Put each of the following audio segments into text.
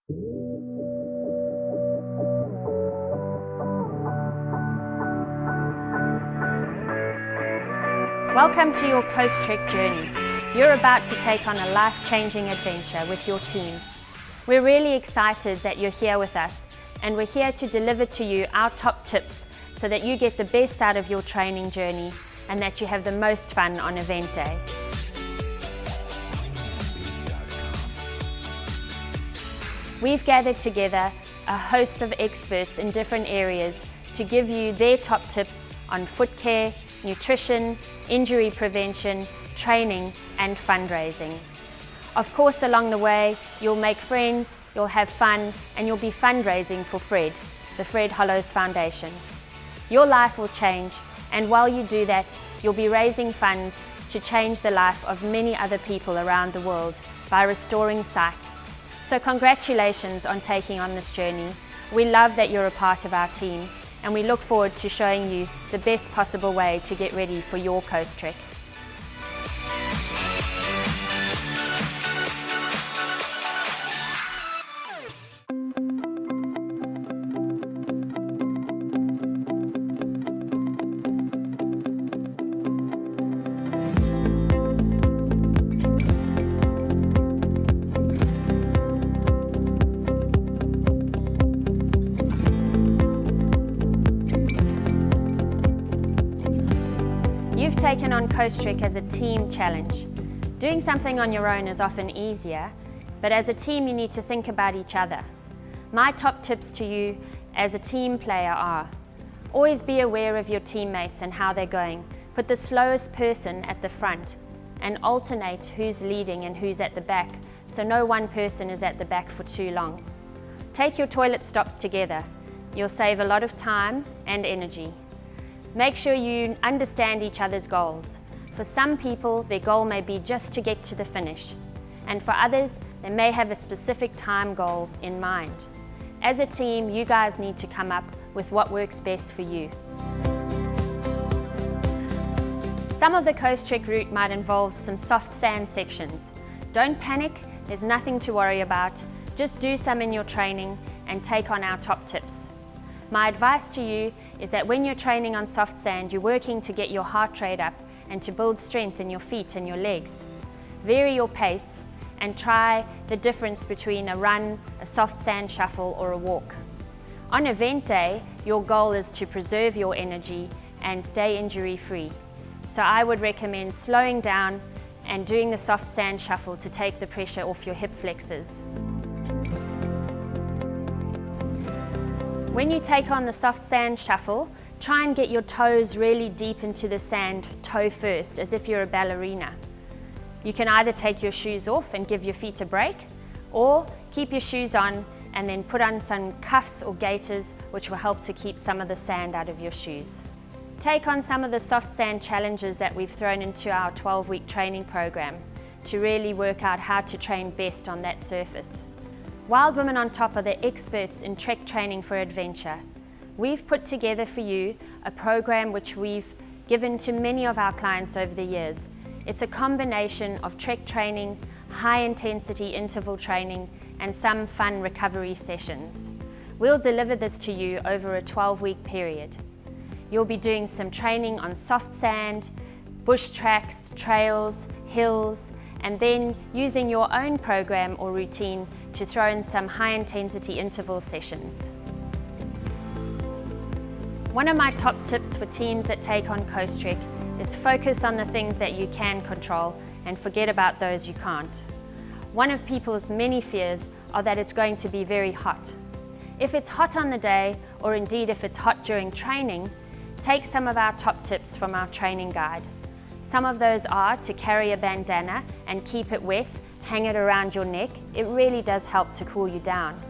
Welcome to your Coastrek journey. You're about to take on a life-changing adventure with your team. We're really excited that you're here with us, and we're here to deliver to you our top tips so that you get the best out of your training journey and that you have the most fun on event day. We've gathered together a host of experts in different areas to give you their top tips on foot care, nutrition, injury prevention, training and fundraising. Of course, along the way, you'll make friends, you'll have fun, and you'll be fundraising for Fred, the Fred Hollows Foundation. Your life will change, and while you do that, you'll be raising funds to change the life of many other people around the world by restoring sight. So congratulations on taking on this journey. We love that you're a part of our team, and we look forward to showing you the best possible way to get ready for your Coastrek. You've taken on Coastrek as a team challenge. Doing something on your own is often easier, but as a team you need to think about each other. My top tips to you as a team player are: always be aware of your teammates and how they're going. Put the slowest person at the front and alternate who's leading and who's at the back, so no one person is at the back for too long. Take your toilet stops together. You'll save a lot of time and energy. Make sure you understand each other's goals. For some people, their goal may be just to get to the finish, and for others, they may have a specific time goal in mind. As a team, you guys need to come up with what works best for you. Some of the Coastrek route might involve some soft sand sections. Don't panic, there's nothing to worry about. Just do some in your training and take on our top tips. My advice to you is that when you're training on soft sand, you're working to get your heart rate up and to build strength in your feet and your legs. Vary your pace and try the difference between a run, a soft sand shuffle or a walk. On event day, your goal is to preserve your energy and stay injury free. So I would recommend slowing down and doing the soft sand shuffle to take the pressure off your hip flexors. When you take on the soft sand shuffle, try and get your toes really deep into the sand, toe first, as if you're a ballerina. You can either take your shoes off and give your feet a break, or keep your shoes on and then put on some cuffs or gaiters, which will help to keep some of the sand out of your shoes. Take on some of the soft sand challenges that we've thrown into our 12-week training program to really work out how to train best on that surface. Wild Women on Top are the experts in trek training for adventure. We've put together for you a program which we've given to many of our clients over the years. It's a combination of trek training, high intensity interval training, and some fun recovery sessions. We'll deliver this to you over a 12-week period. You'll be doing some training on soft sand, bush tracks, trails, hills, and then using your own program or routine to throw in some high-intensity interval sessions. One of my top tips for teams that take on Coastrek is focus on the things that you can control and forget about those you can't. One of people's many fears are that it's going to be very hot. If it's hot on the day, or indeed if it's hot during training, take some of our top tips from our training guide. Some of those are to carry a bandana and keep it wet, hang it around your neck. It really does help to cool you down.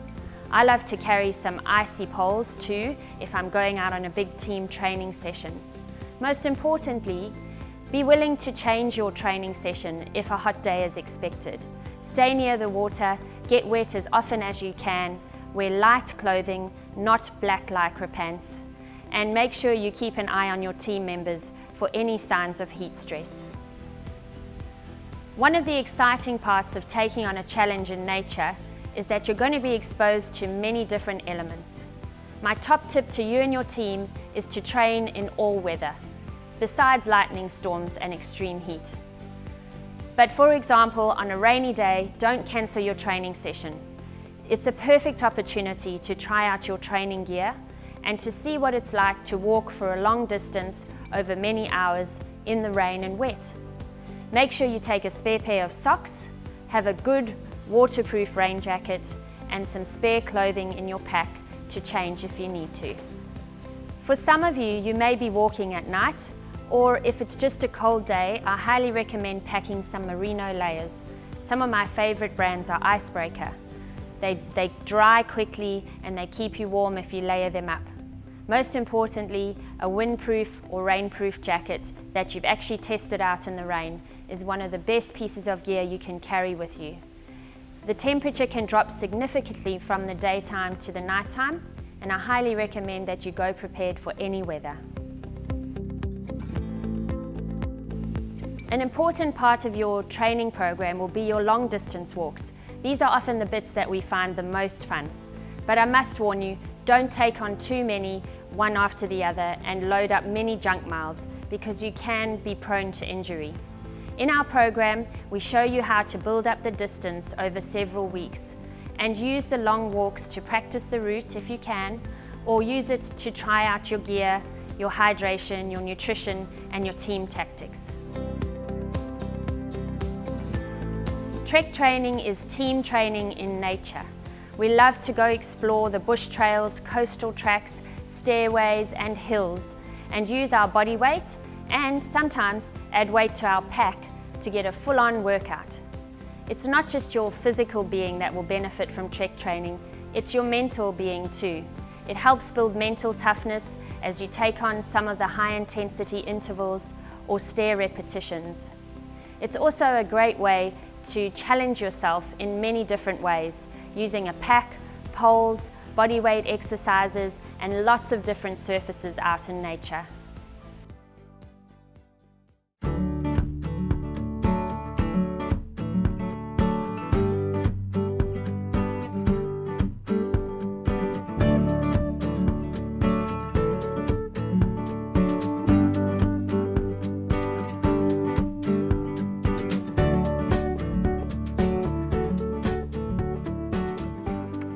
I love to carry some icy poles too if I'm going out on a big team training session. Most importantly, be willing to change your training session if a hot day is expected. Stay near the water, get wet as often as you can, wear light clothing, not black lycra pants, and make sure you keep an eye on your team members for any signs of heat stress. One of the exciting parts of taking on a challenge in nature is that you're going to be exposed to many different elements. My top tip to you and your team is to train in all weather, besides lightning storms and extreme heat. But for example, on a rainy day, don't cancel your training session. It's a perfect opportunity to try out your training gear and to see what it's like to walk for a long distance over many hours in the rain and wet. Make sure you take a spare pair of socks, have a good waterproof rain jacket and some spare clothing in your pack to change if you need to. For some of you, you may be walking at night, or if it's just a cold day, I highly recommend packing some merino layers. Some of my favorite brands are Icebreaker. They dry quickly and they keep you warm if you layer them up. Most importantly, a windproof or rainproof jacket that you've actually tested out in the rain is one of the best pieces of gear you can carry with you. The temperature can drop significantly from the daytime to the nighttime, and I highly recommend that you go prepared for any weather. An important part of your training program will be your long distance walks. These are often the bits that we find the most fun. But I must warn you, don't take on too many one after the other and load up many junk miles because you can be prone to injury. In our program, we show you how to build up the distance over several weeks and use the long walks to practice the route if you can, or use it to try out your gear, your hydration, your nutrition, and your team tactics. Trek training is team training in nature. We love to go explore the bush trails, coastal tracks, stairways and hills and use our body weight and sometimes add weight to our pack to get a full-on workout. It's not just your physical being that will benefit from trek training, it's your mental being too. It helps build mental toughness as you take on some of the high-intensity intervals or stair repetitions. It's also a great way to challenge yourself in many different ways, using a pack, poles, body weight exercises, and lots of different surfaces out in nature.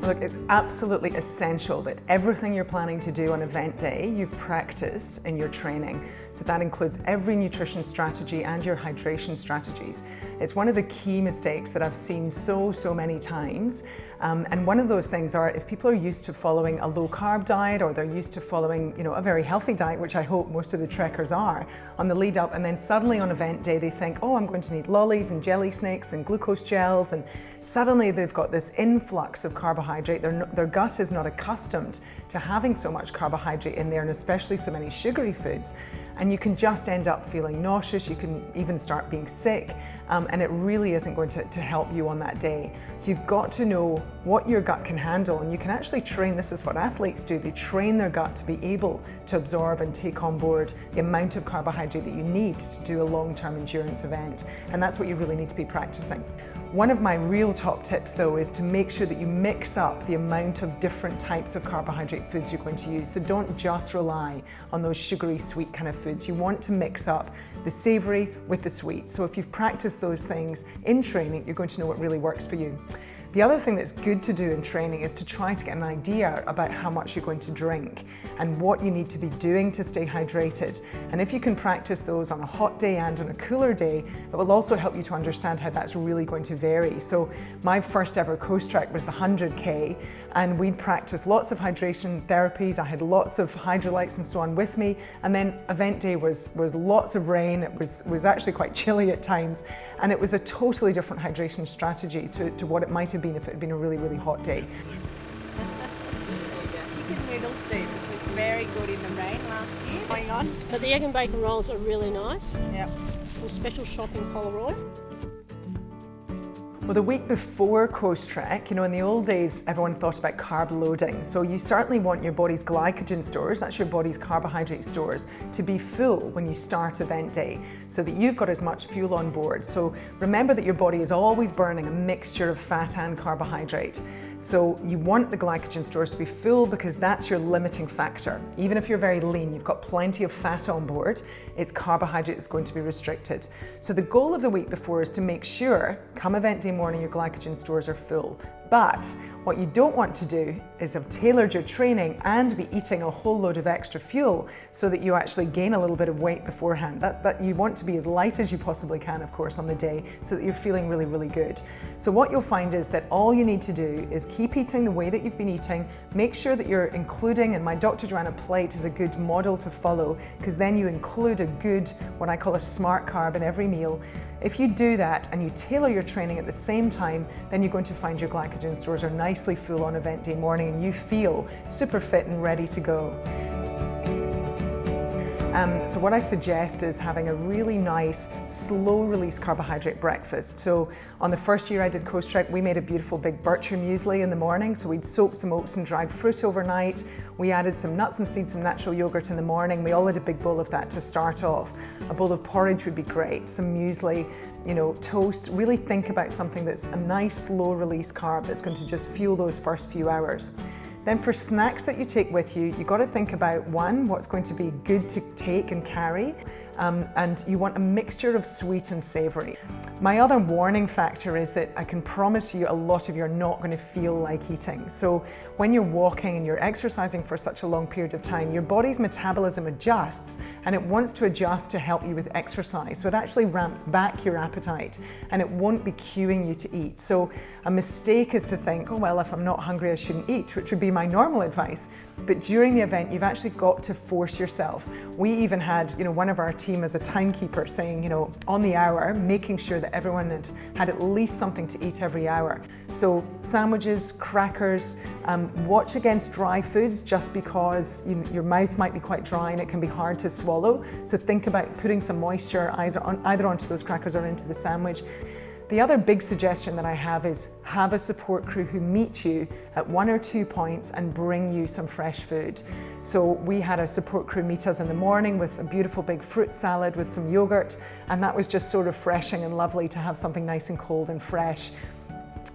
Look, it's absolutely essential that everything you're planning to do on event day, you've practiced in your training. So that includes every nutrition strategy and your hydration strategies. It's one of the key mistakes that I've seen so many times. And one of those things are if people are used to following a low carb diet or they're used to following, a very healthy diet, which I hope most of the trekkers are, on the lead up, and then suddenly on event day they think, oh, I'm going to need lollies and jelly snakes and glucose gels, and suddenly they've got this influx of carbohydrate. Their gut is not accustomed to having so much carbohydrate in there, and especially so many sugary foods. And you can just end up feeling nauseous, you can even start being sick, and it really isn't going to help you on that day. So you've got to know what your gut can handle, and you can actually train, this is what athletes do, they train their gut to be able to absorb and take on board the amount of carbohydrate that you need to do a long-term endurance event, and that's what you really need to be practicing. One of my real top tips though is to make sure that you mix up the amount of different types of carbohydrate foods you're going to use. So don't just rely on those sugary sweet kind of foods. You want to mix up the savoury with the sweet. So if you've practiced those things in training, you're going to know what really works for you. The other thing that's good to do in training is to try to get an idea about how much you're going to drink and what you need to be doing to stay hydrated. And if you can practice those on a hot day and on a cooler day, it will also help you to understand how that's really going to vary. So my first ever Coastrek was the 100K, and we'd practice lots of hydration therapies. I had lots of hydrolytes and so on with me. And then event day was lots of rain. It was actually quite chilly at times. And it was a totally different hydration strategy to what it might have been if it had been a really hot day. Chicken noodle soup, which was very good in the rain last year. Going on. But the egg and bacon rolls are really nice. Yep. A special shop in Collaroy. Well, the week before Coastrek, in the old days, everyone thought about carb loading. So you certainly want your body's glycogen stores, that's your body's carbohydrate stores, to be full when you start event day, so that you've got as much fuel on board. So remember that your body is always burning a mixture of fat and carbohydrate. So you want the glycogen stores to be full because that's your limiting factor. Even if you're very lean, you've got plenty of fat on board, it's carbohydrate that's going to be restricted. So the goal of the week before is to make sure, come event day morning, your glycogen stores are full. But what you don't want to do is have tailored your training and be eating a whole load of extra fuel so that you actually gain a little bit of weight beforehand. That you want to be as light as you possibly can, of course, on the day so that you're feeling really, really good. So what you'll find is that all you need to do is keep eating the way that you've been eating, make sure that you're including, and my Dr. Joanna plate is a good model to follow, because then you include a good, what I call a smart carb in every meal. If you do that and you tailor your training at the same time, then you're going to find your glycogen stores are nicely full on event day morning and you feel super fit and ready to go. So what I suggest is having a really nice, slow release carbohydrate breakfast. So on the first year I did Coastrek, we made a beautiful big bircher muesli in the morning. So we'd soaked some oats and dried fruit overnight. We added some nuts and seeds, some natural yogurt in the morning. We all had a big bowl of that to start off. A bowl of porridge would be great, some muesli, toast. Really think about something that's a nice, slow release carb that's going to just fuel those first few hours. Then for snacks that you take with you, you've got to think about, one, what's going to be good to take and carry, and you want a mixture of sweet and savoury. My other warning factor is that I can promise you a lot of you are not going to feel like eating. So when you're walking and you're exercising for such a long period of time, your body's metabolism adjusts and it wants to adjust to help you with exercise. So it actually ramps back your appetite and it won't be cueing you to eat. So a mistake is to think, oh well, if I'm not hungry I shouldn't eat, which would be my normal advice. But during the event, you've actually got to force yourself. We even had, one of our team as a timekeeper saying, on the hour, making sure that everyone had at least something to eat every hour. So sandwiches, crackers, watch against dry foods just because your mouth might be quite dry and it can be hard to swallow. So think about putting some moisture either onto those crackers or into the sandwich. The other big suggestion that I have is have a support crew who meet you at 1 or 2 points and bring you some fresh food. So we had a support crew meet us in the morning with a beautiful big fruit salad with some yogurt, and that was just so refreshing and lovely to have something nice and cold and fresh.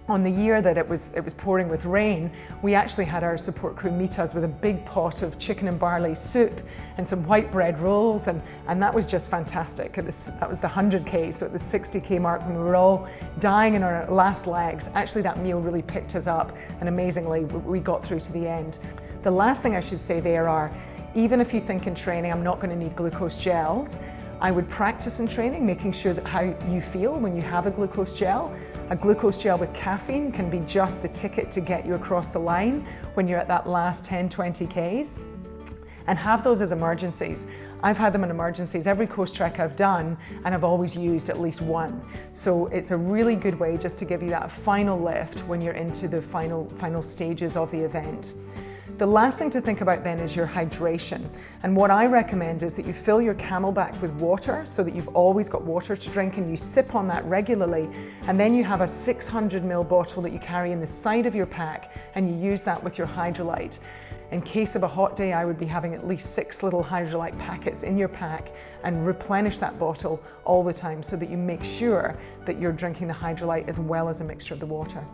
On the year that it was pouring with rain, we actually had our support crew meet us with a big pot of chicken and barley soup and some white bread rolls, and that was just fantastic. That was the 100K, so at the 60K mark when we were all dying in our last legs, actually that meal really picked us up, and amazingly we got through to the end. The last thing I should say there are, even if you think in training I'm not going to need glucose gels, I would practice in training, making sure that how you feel when you have a glucose gel. A glucose gel with caffeine can be just the ticket to get you across the line when you're at that last 10, 20 Ks. And have those as emergencies. I've had them in emergencies every Coastrek I've done, and I've always used at least one. So it's a really good way just to give you that final lift when you're into the final stages of the event. The last thing to think about then is your hydration. And what I recommend is that you fill your Camelback with water so that you've always got water to drink and you sip on that regularly. And then you have a 600 ml bottle that you carry in the side of your pack and you use that with your Hydrolyte. In case of a hot day, I would be having at least 6 little Hydrolyte packets in your pack and replenish that bottle all the time so that you make sure that you're drinking the Hydrolyte as well as a mixture of the water.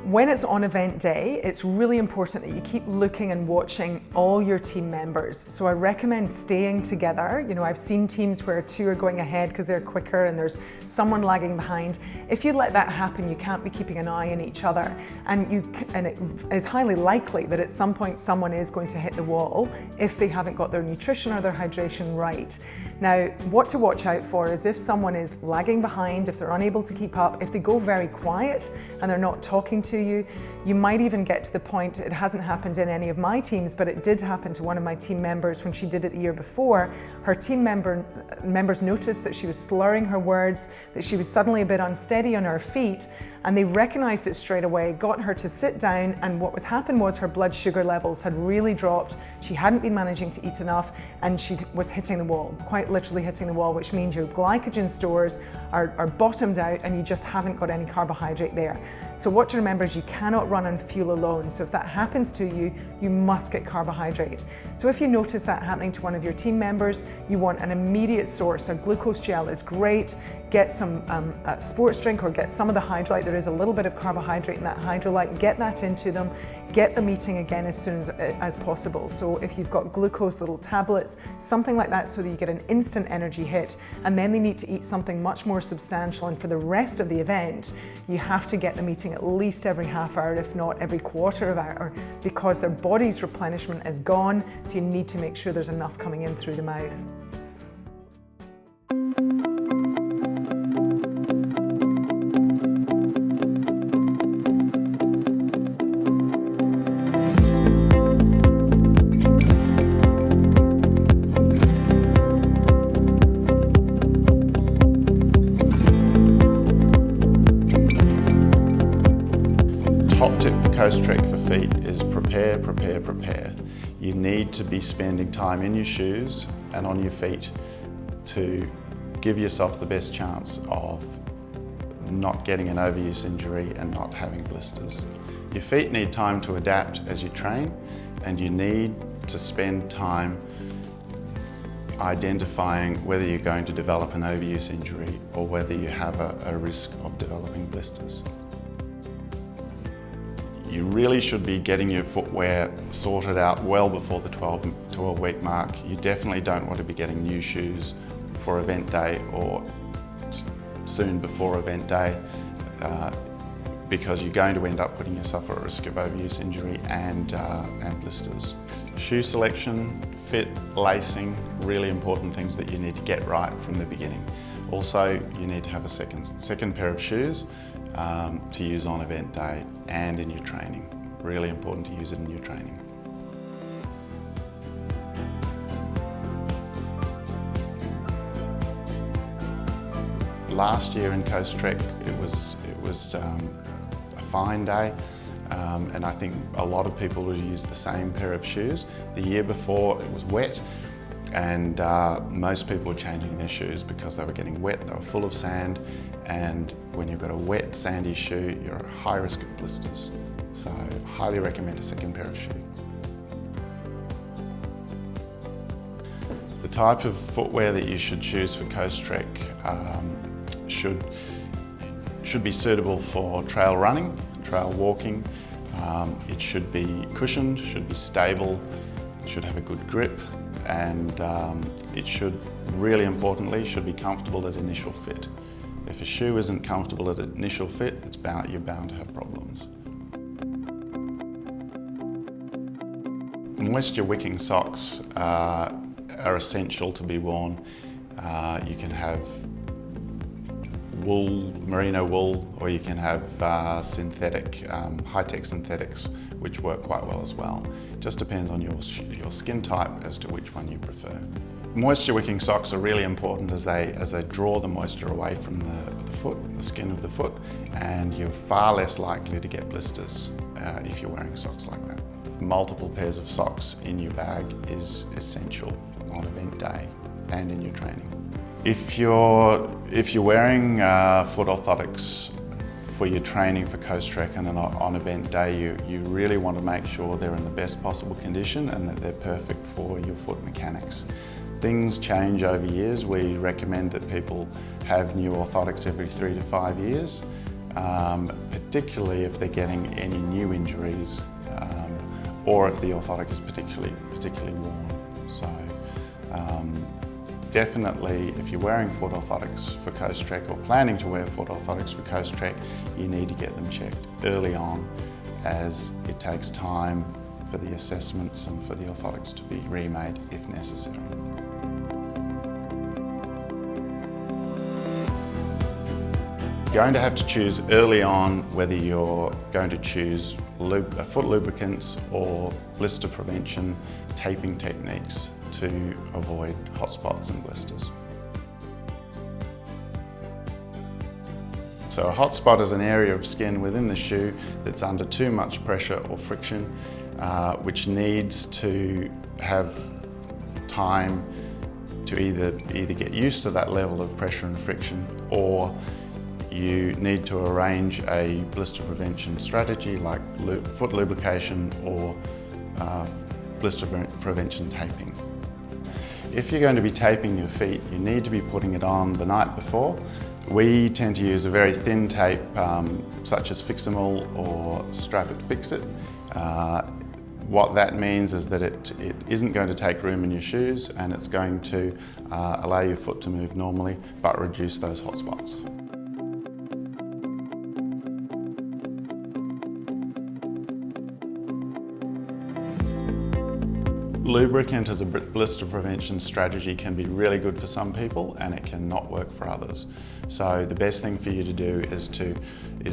When it's on event day, it's really important that you keep looking and watching all your team members. So I recommend staying together. I've seen teams where 2 are going ahead because they're quicker and there's someone lagging behind. If you let that happen, you can't be keeping an eye on each other. And it is highly likely that at some point someone is going to hit the wall if they haven't got their nutrition or their hydration right. Now, what to watch out for is if someone is lagging behind, if they're unable to keep up, if they go very quiet and they're not talking to you, you might even get to the point, it hasn't happened in any of my teams, but it did happen to one of my team members when she did it the year before. Her team members noticed that she was slurring her words, that she was suddenly a bit unsteady on her feet, And they recognised it straight away, got her to sit down, and what was happened was her blood sugar levels had really dropped. She hadn't been managing to eat enough, and she was hitting the wall, quite literally hitting the wall, which means your glycogen stores are bottomed out and you just haven't got any carbohydrate there. So what to remember is you cannot run on fuel alone. So if that happens to you, you must get carbohydrate. So if you notice that happening to one of your team members, you want an immediate source. A glucose gel is great. Get some sports drink or get some of the Hydrolyte. There is a little bit of carbohydrate in that Hydrolyte. Get that into them. Get them eating again as soon as possible. So if you've got glucose little tablets, something like that, so that you get an instant energy hit, and then they need to eat something much more substantial. And for the rest of the event, you have to get them eating at least every half hour, if not every quarter of an hour, because their body's replenishment is gone. So you need to make sure there's enough coming in through the mouth. Top tip for Coastrek for feet is prepare, prepare, prepare. You need to be spending time in your shoes and on your feet to give yourself the best chance of not getting an overuse injury and not having blisters. Your feet need time to adapt as you train, and you need to spend time identifying whether you're going to develop an overuse injury or whether you have a risk of developing blisters. You really should be getting your footwear sorted out well before the 12-week mark. You definitely don't want to be getting new shoes for event day or soon before event day because you're going to end up putting yourself at risk of overuse injury and blisters. Shoe selection, fit, lacing, really important things that you need to get right from the beginning. Also, you need to have a second pair of shoes to use on event day and in your training. Really important to use it in your training. Last year in Coastrek, it was a fine day, and I think a lot of people would use the same pair of shoes. The year before, it was wet, and most people were changing their shoes because they were getting wet, they were full of sand, and when you've got a wet, sandy shoe, you're at high risk of blisters. So I highly recommend a second pair of shoes. The type of footwear that you should choose for Coastrek should be suitable for trail running, trail walking. It should be cushioned, should be stable, should have a good grip, and it should, really importantly, should be comfortable at initial fit. If a shoe isn't comfortable at initial fit, you're bound to have problems. Moisture wicking socks are essential to be worn. You can have wool, merino wool, or you can have synthetic, high-tech synthetics, which work quite well as well. It just depends on your skin type as to which one you prefer. Moisture wicking socks are really important as they draw the moisture away from the foot, the skin of the foot, and you're far less likely to get blisters if you're wearing socks like that. Multiple pairs of socks in your bag is essential on event day and in your training. If you're wearing foot orthotics for your training for Coastrek and on event day, you really want to make sure they're in the best possible condition and that they're perfect for your foot mechanics. Things change over years. We recommend that people have new orthotics every 3 to 5 years, particularly if they're getting any new injuries or if the orthotic is particularly worn. So definitely, if you're wearing foot orthotics for Coastrek or planning to wear foot orthotics for Coastrek, you need to get them checked early on, as it takes time for the assessments and for the orthotics to be remade if necessary. You're going to have to choose early on whether you're going to choose foot lubricants or blister prevention taping techniques to avoid hot spots and blisters. So a hot spot is an area of skin within the shoe that's under too much pressure or friction, which needs to have time to either get used to that level of pressure and friction, or you need to arrange a blister prevention strategy like foot lubrication or blister prevention taping. If you're going to be taping your feet, you need to be putting it on the night before. We tend to use a very thin tape, such as Fix-A-Mall or Strap It, Fix It. What that means is that it isn't going to take room in your shoes, and it's going to allow your foot to move normally but reduce those hot spots. Lubricant as a blister prevention strategy can be really good for some people, and it can not work for others. So the best thing for you to do is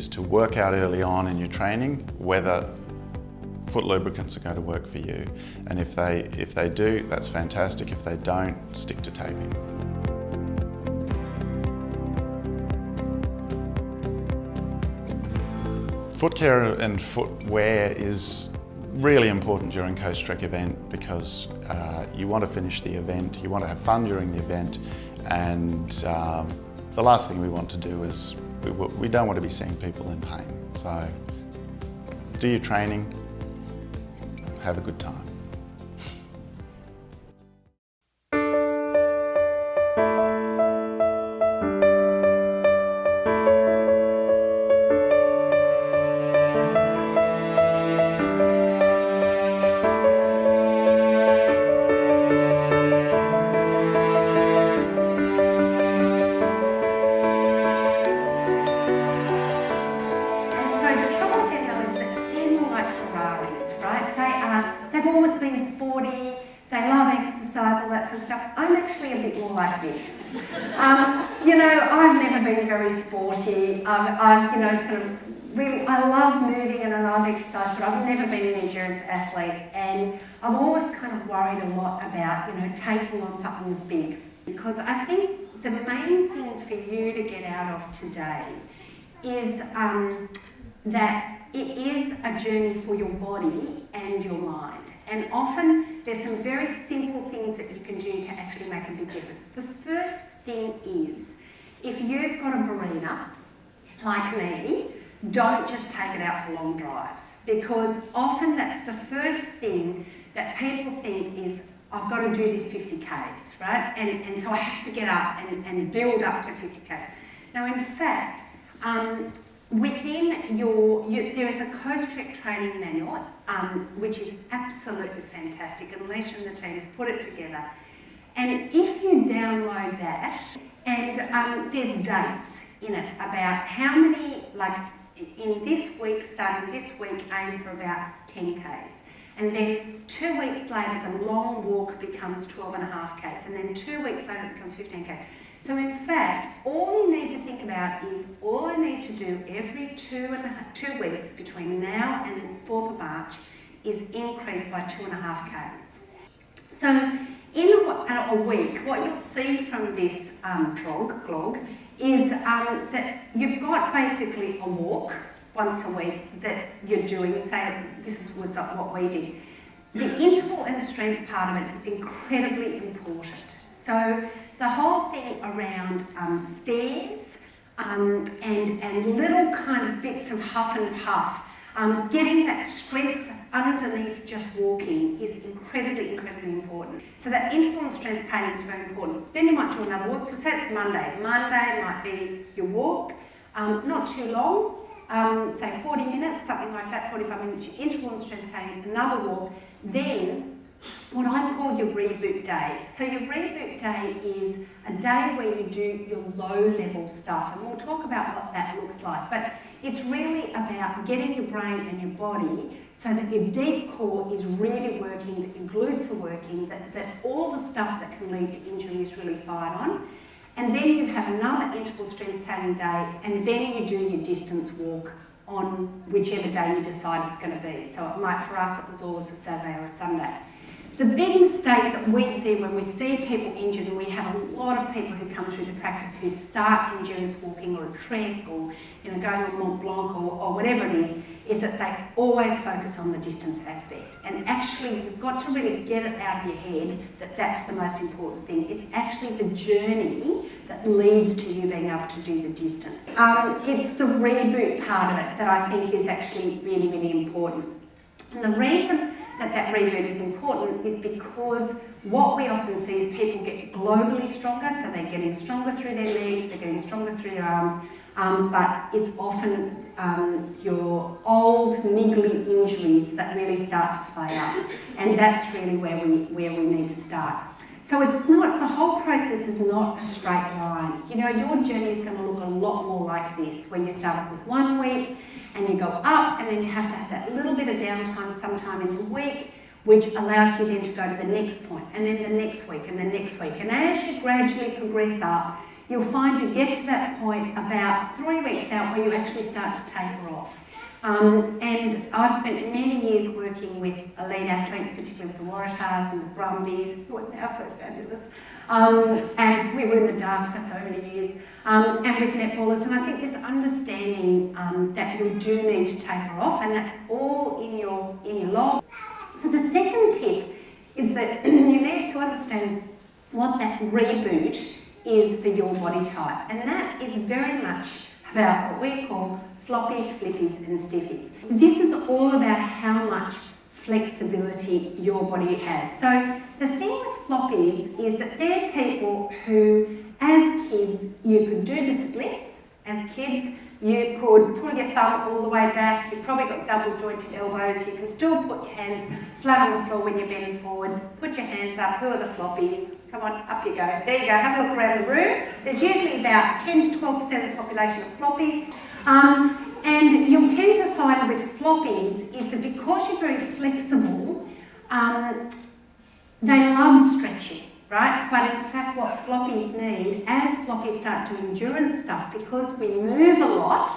to work out early on in your training whether foot lubricants are going to work for you. And if they do, that's fantastic. If they don't, stick to taping. Footcare and footwear is really important during Coastrek event because you want to finish the event, you want to have fun during the event, and the last thing we want to do is we don't want to be seeing people in pain. So do your training, have a good time. They've always been sporty, they love exercise, all that sort of stuff. I'm actually a bit more like this. You know, I've never been very sporty. I love moving and I love exercise, but I've never been an endurance athlete, and I'm always kind of worried a lot about, taking on something as big. Because I think the main thing for you to get out of today is that it is a journey for your body and your mind. And often there's some very simple things that you can do to actually make a big difference. The first thing is, if you've got a barina, like me, don't just take it out for long drives, because often that's the first thing that people think is, I've got to do this 50 Ks, right? And so I have to get up and build up to 50 Ks. Now, in fact, within there is a Coastrek training manual, which is absolutely fantastic, and Lisa and the team have put it together. And if you download that, and there's dates in it about how many, like in this week, starting this week, aim for about 10 Ks. And then 2 weeks later, the long walk becomes 12.5 Ks. And then 2 weeks later, it becomes 15 Ks. So in fact, all you need to think about is all I need to do every 2 weeks between now and 4th of March is increase by 2.5 Ks. So in a week, what you'll see from this glog is that you've got basically a walk once a week that you're doing. Say this was what we did. The interval and strength part of it is incredibly important. So the whole thing around stairs and little kind of bits of huff and puff, getting that strength underneath just walking is incredibly, incredibly important. So that interval and strength training is very important. Then you might do another walk. So say it's Monday. Monday might be your walk, not too long, say 40 minutes, something like that, 45 minutes, your interval and strength training, another walk. Then what I call your reboot day. So your reboot day is a day where you do your low-level stuff, and we'll talk about what that looks like. But it's really about getting your brain and your body so that your deep core is really working, that your glutes are working, that all the stuff that can lead to injury is really fired on. And then you have another interval strength training day, and then you do your distance walk on whichever day you decide it's going to be. So it might, for us, it was always a Saturday or a Sunday. The big mistake that we see when we see people injured, and we have a lot of people who come through the practice who start endurance walking or a trek or going on Mont Blanc or whatever it is that they always focus on the distance aspect. And actually, you've got to really get it out of your head that that's the most important thing. It's actually the journey that leads to you being able to do the distance. It's the reboot part of it that I think is actually really, really important. And the reason that reboot is important is because what we often see is people get globally stronger, so they're getting stronger through their legs, they're getting stronger through their arms, but it's often your old niggly injuries that really start to play up, and that's really where we need to start. So it's not, the whole process is not a straight line. You know, your journey is going to look a lot more like this, where you start off with 1 week and you go up, and then you have to have that little bit of downtime sometime in the week, which allows you then to go to the next point, and then the next week, and the next week. And as you gradually progress up, you'll find you get to that point about 3 weeks out where you actually start to taper off. And I've spent many years working with elite athletes, particularly with the Waratahs and the Brumbies, who are now so fabulous. And we were in the dark for so many years. And with netballers, and I think this understanding that you do need to taper off, and that's all in your log. So the second tip is that you need to understand what that reboot is for your body type, and that is very much about what we call floppies, flippies and stiffies. This is all about how much flexibility your body has. So the thing with floppies is that they're people who, as kids, you could do the splits. As kids, you could pull your thumb all the way back, you've probably got double jointed elbows, you can still put your hands flat on the floor when you're bending forward, put your hands up. Who are the floppies? Come on, up you go. There you go, have a look around the room. There's usually about 10 to 12% of the population of floppies. And you'll tend to find with floppies is that because you're very flexible, they love stretching, right? But in fact what floppies need, as floppies start doing endurance stuff, because we move a lot,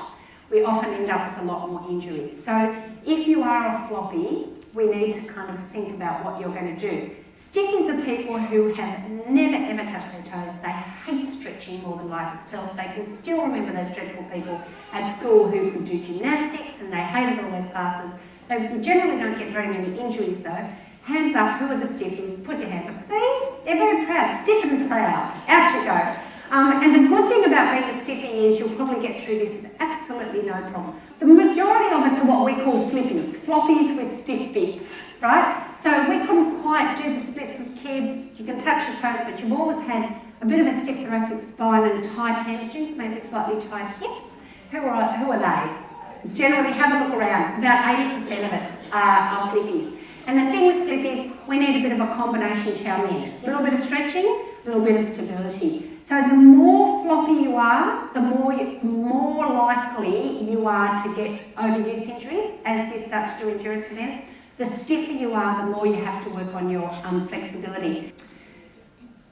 we often end up with a lot more injuries. So if you are a floppy, we need to kind of think about what you're going to do. Stiffies are people who have never ever touched their toes. They hate stretching more than life itself. They can still remember those dreadful people at school who could do gymnastics and they hated all those classes. They generally don't get very many injuries though. Hands up, who are the stiffies? Put your hands up. See? They're very proud, stiff and proud. Out you go. And the good thing about being a stiffy is you'll probably get through this with absolutely no problem. The majority of us are what we call flippies, floppies with stiff bits, right? So we couldn't quite do the splits as kids. You can touch your toes, but you've always had a bit of a stiff thoracic spine and tight hamstrings, maybe slightly tight hips. Who are they? Generally, have a look around. About 80% of us are flippies. And the thing with flippies, we need a bit of a combination chow mein. A little bit of stretching, a little bit of stability. So the more floppy you are, the more likely you are to get overuse injuries as you start to do endurance events. The stiffer you are, the more you have to work on your flexibility.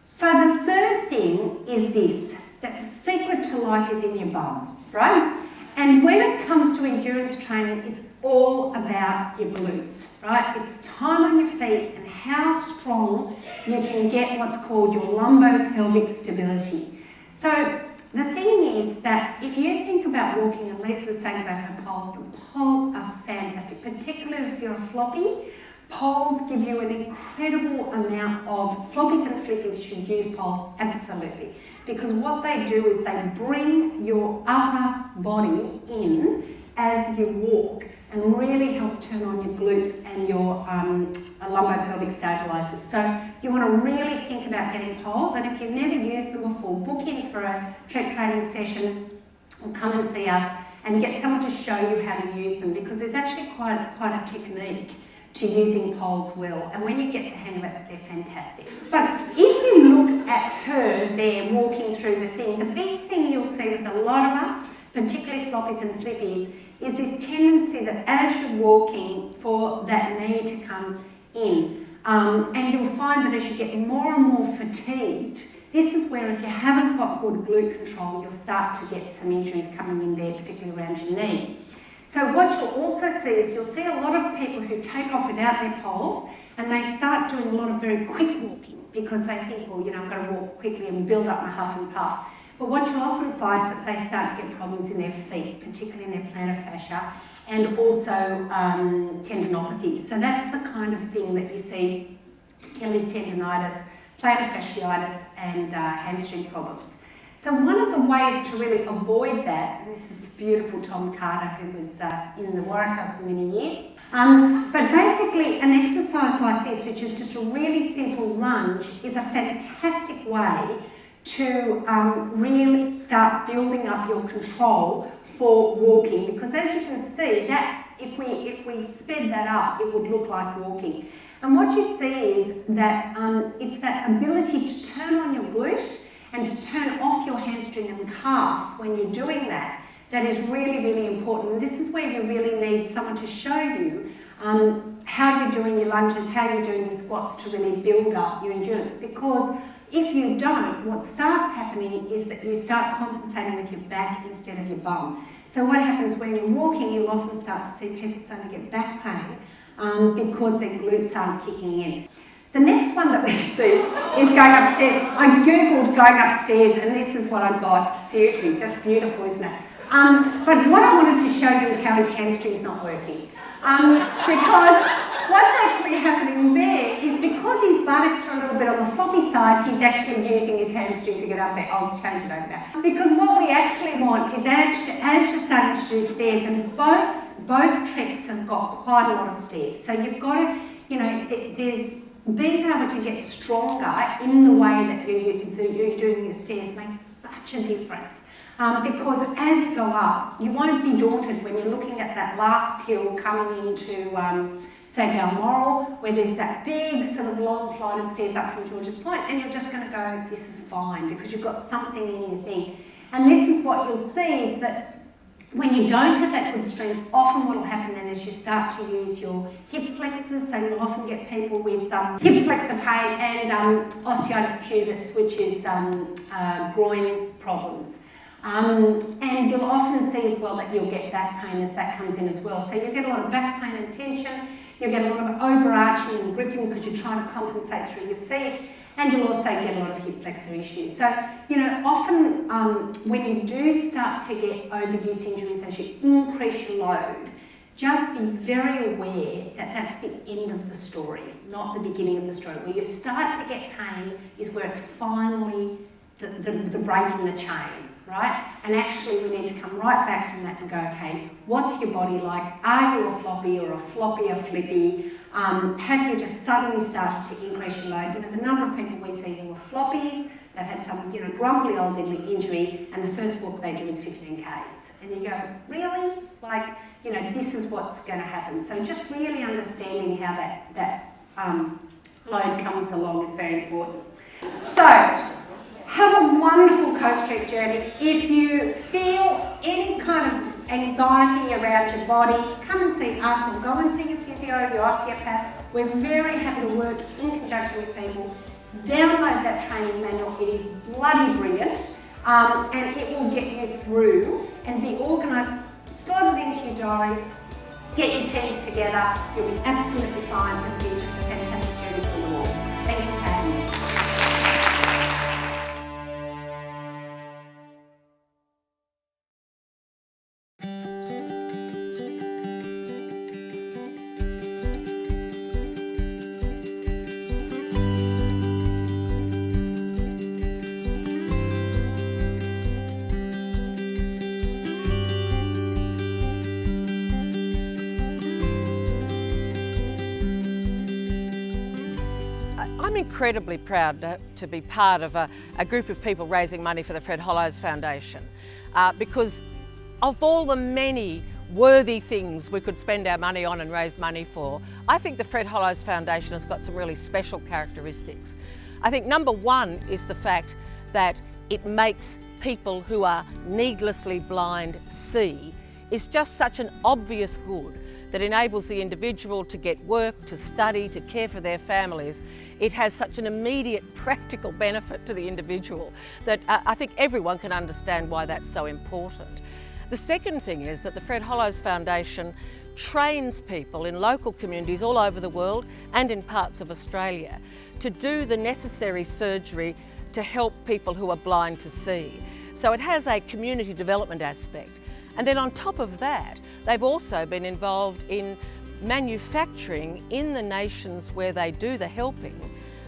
So the third thing is this, that the secret to life is in your bum, right? And when it comes to endurance training, it's all about your glutes, right? It's time on your feet and how strong you can get what's called your lumbo-pelvic stability. So the thing is that if you think about walking, and Lisa was saying about her poles, the poles are fantastic, particularly if you're a floppy. Poles give you an incredible amount of, floppies and flippies should use poles, absolutely. Because what they do is they bring your upper body in as you walk and really help turn on your glutes and your lumbo-pelvic stabilizers. So you want to really think about getting poles, and if you've never used them before, book in for a trek training session or come and see us and get someone to show you how to use them, because there's actually quite a technique to using poles well, and when you get the hang of it, they're fantastic. But if you look at her there walking through the thing, the big thing you'll see with a lot of us, particularly floppies and flippies, is this tendency that as you're walking for that knee to come in, and you'll find that as you get more and more fatigued, this is where if you haven't got good glute control, you'll start to get some injuries coming in there, particularly around your knee. So what you'll also see is you'll see a lot of people who take off without their poles and they start doing a lot of very quick walking because they think, well, I'm going to walk quickly and build up my huff and puff. But what you'll often find is that they start to get problems in their feet, particularly in their plantar fascia, and also tendinopathies. So that's the kind of thing that you see: Achilles tendonitis, plantar fasciitis, and hamstring problems. So one of the ways to really avoid that, and this is the beautiful Tom Carter, who was in the Waratahs for many years, but basically an exercise like this, which is just a really simple lunge, is a fantastic way to really start building up your control for walking, because as you can see, that if we sped that up, it would look like walking. And what you see is that it's that ability to turn on your glute and to turn off your hamstring and calf when you're doing that, that is really, really important. And this is where you really need someone to show you how you're doing your lunges, how you're doing your squats to really build up your endurance. Because if you don't, what starts happening is that you start compensating with your back instead of your bum. So what happens when you're walking, you'll often start to see people starting to get back pain because their glutes aren't kicking in. The next one that we see is going upstairs. I googled going upstairs and this is what I got. Seriously, just beautiful, isn't it? But what I wanted to show you is how his hamstring's not working. Because what's actually happening there is because his buttocks are a little bit on the floppy side, he's actually using his hamstring to get up there. I'll change it over there. Because what we actually want is as you're starting to do stairs, and both treks have got quite a lot of stairs. So you've got to, there's being able to get stronger in the way that you're doing your stairs makes such a difference. Because as you go up, you won't be daunted when you're looking at that last hill coming into, say, Balmoral, where there's that big sort of long flight of stairs up from George's Point, and you're just going to go, this is fine, because you've got something in your thing. And this is what you'll see is that when you don't have that good strength, often what will happen then is you start to use your hip flexors, so you'll often get people with hip flexor pain and osteitis pubis, which is groin problems. And you'll often see as well that you'll get back pain as that comes in as well. So you'll get a lot of back pain and tension, you'll get a lot of overarching and gripping because you're trying to compensate through your feet, and you'll also get a lot of hip flexor issues. So, often when you do start to get overuse injuries as you increase your load, just be very aware that that's the end of the story, not the beginning of the story. Where you start to get pain is where it's finally the break in the chain, right? And actually we need to come right back from that and go, okay, what's your body like? Are you a floppy or a floppy or flippy? Have you just suddenly started to increase your load? The number of people we see who are floppies, they've had some, grumbly old injury, and the first walk they do is 15 Ks. And you go, really? This is what's going to happen. So just really understanding how that load comes along is very important. So, have a wonderful Coastrek journey. If you feel any kind of anxiety around your body, come and see us or go and see your physio, your osteopath. We're very happy to work in conjunction with people. Download that training manual. It is bloody brilliant, and it will get you through and be organised. Slot it into your diary, get your teams together. You'll be absolutely fine and be just a fantastic journey for you all. Thanks for having me. I'm incredibly proud to be part of a group of people raising money for the Fred Hollows Foundation because of all the many worthy things we could spend our money on and raise money for, I think the Fred Hollows Foundation has got some really special characteristics. I think number one is the fact that it makes people who are needlessly blind see. It's just such an obvious good that enables the individual to get work, to study, to care for their families. It has such an immediate practical benefit to the individual that I think everyone can understand why that's so important. The second thing is that the Fred Hollows Foundation trains people in local communities all over the world and in parts of Australia to do the necessary surgery to help people who are blind to see. So it has a community development aspect. And then on top of that, they've also been involved in manufacturing in the nations where they do the helping,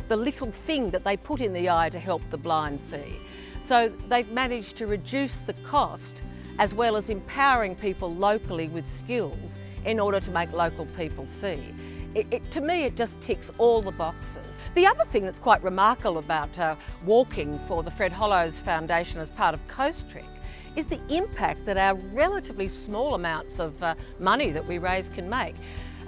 the little thing that they put in the eye to help the blind see. So they've managed to reduce the cost as well as empowering people locally with skills in order to make local people see. To me, it just ticks all the boxes. The other thing that's quite remarkable about walking for the Fred Hollows Foundation as part of Coastrek is the impact that our relatively small amounts of money that we raise can make.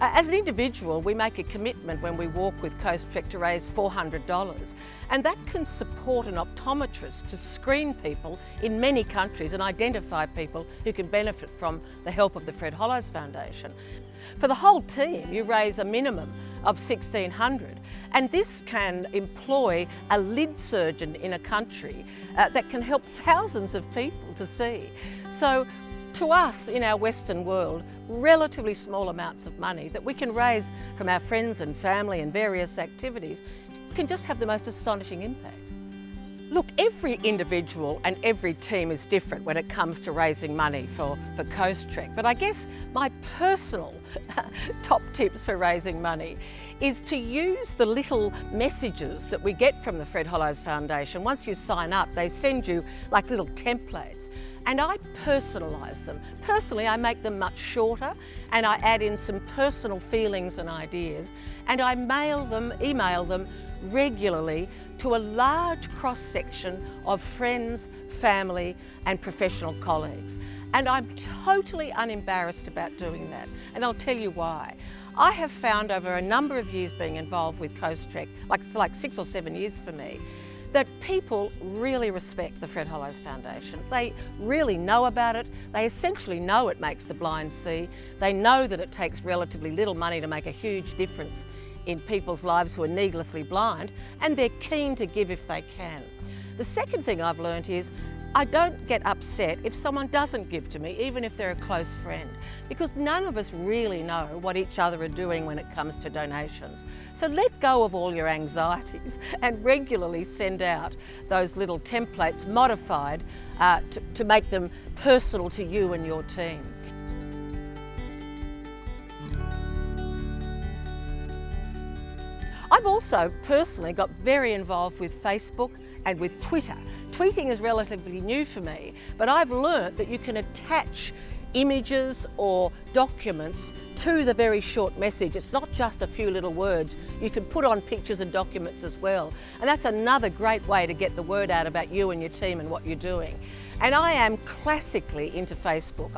As an individual, we make a commitment when we walk with Coastrek to raise $400, and that can support an optometrist to screen people in many countries and identify people who can benefit from the help of the Fred Hollows Foundation. For the whole team, you raise a minimum of $1,600, and this can employ a lid surgeon in a country that can help thousands of people to see. So to us in our Western world, relatively small amounts of money that we can raise from our friends and family and various activities can just have the most astonishing impact. Look, every individual and every team is different when it comes to raising money for Coastrek, but I guess my personal top tips for raising money is to use the little messages that we get from the Fred Hollows Foundation. Once you sign up, they send you like little templates, and I personalise them. Personally, I make them much shorter, and I add in some personal feelings and ideas, and I email them regularly to a large cross-section of friends, family and professional colleagues. And I'm totally unembarrassed about doing that, and I'll tell you why. I have found over a number of years being involved with Coastrek, like 6 or 7 years for me, that people really respect the Fred Hollows Foundation. They really know about it. They essentially know it makes the blind see. They know that it takes relatively little money to make a huge difference in people's lives who are needlessly blind, and they're keen to give if they can. The second thing I've learned is I don't get upset if someone doesn't give to me, even if they're a close friend, because none of us really know what each other are doing when it comes to donations. So let go of all your anxieties and regularly send out those little templates modified to make them personal to you and your team. I've also personally got very involved with Facebook and with Twitter. Tweeting is relatively new for me, but I've learnt that you can attach images or documents to the very short message. It's not just a few little words. You can put on pictures and documents as well. And that's another great way to get the word out about you and your team and what you're doing. And I am classically into Facebook.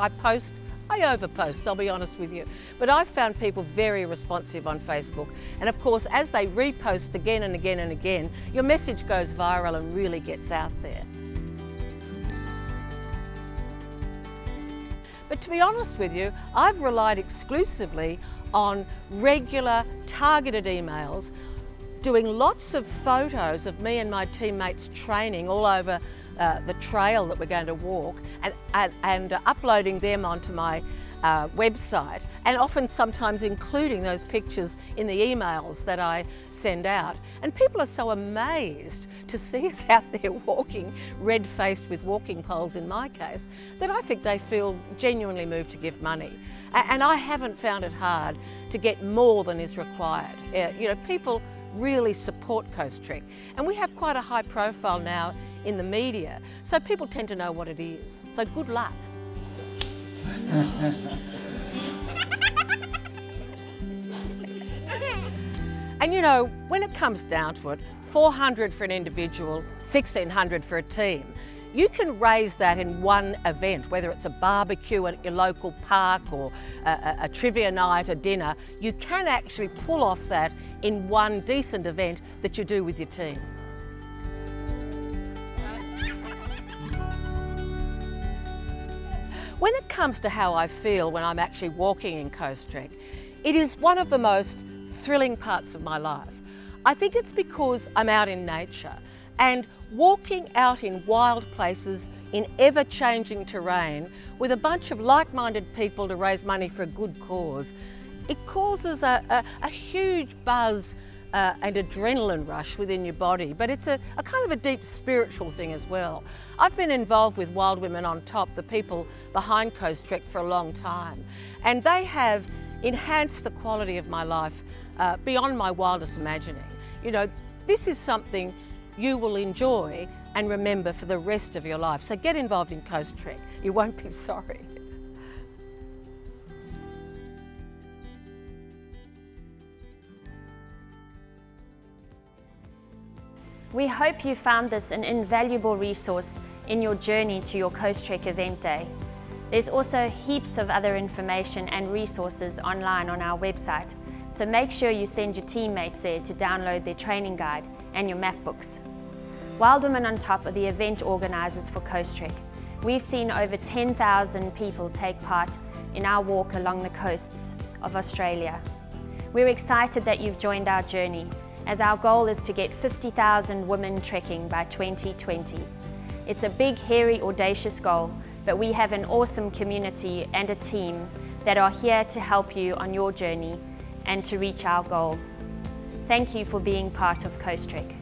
I overpost, I'll be honest with you. But I've found people very responsive on Facebook. And of course, as they repost again and again and again, your message goes viral and really gets out there. But to be honest with you, I've relied exclusively on regular targeted emails, doing lots of photos of me and my teammates training all over the trail that we're going to walk, and uploading them onto my website, and often sometimes including those pictures in the emails that I send out. And people are so amazed to see us out there walking, red-faced with walking poles in my case, that I think they feel genuinely moved to give money. And I haven't found it hard to get more than is required. You know, people really support Coastrek, and we have quite a high profile now in the media, so people tend to know what it is. So good luck. And you know, when it comes down to it, $400 for an individual, $1,600 for a team, you can raise that in one event, whether it's a barbecue at your local park or a trivia night, a dinner. You can actually pull off that in one decent event that you do with your team. When it comes to how I feel when I'm actually walking in Coastrek, it is one of the most thrilling parts of my life. I think it's because I'm out in nature, and walking out in wild places in ever-changing terrain with a bunch of like-minded people to raise money for a good cause, it causes a huge buzz and adrenaline rush within your body, but it's a kind of a deep spiritual thing as well. I've been involved with Wild Women on Top, the people behind Coastrek, for a long time, and they have enhanced the quality of my life beyond my wildest imagining. You know, this is something you will enjoy and remember for the rest of your life. So get involved in Coastrek. You won't be sorry. We hope you found this an invaluable resource in your journey to your Coastrek event day. There's also heaps of other information and resources online on our website, so make sure you send your teammates there to download their training guide and your map books. Wild Women on Top are the event organisers for Coastrek. We've seen over 10,000 people take part in our walk along the coasts of Australia. We're excited that you've joined our journey, as our goal is to get 50,000 women trekking by 2020. It's a big, hairy, audacious goal, but we have an awesome community and a team that are here to help you on your journey and to reach our goal. Thank you for being part of Coastrek.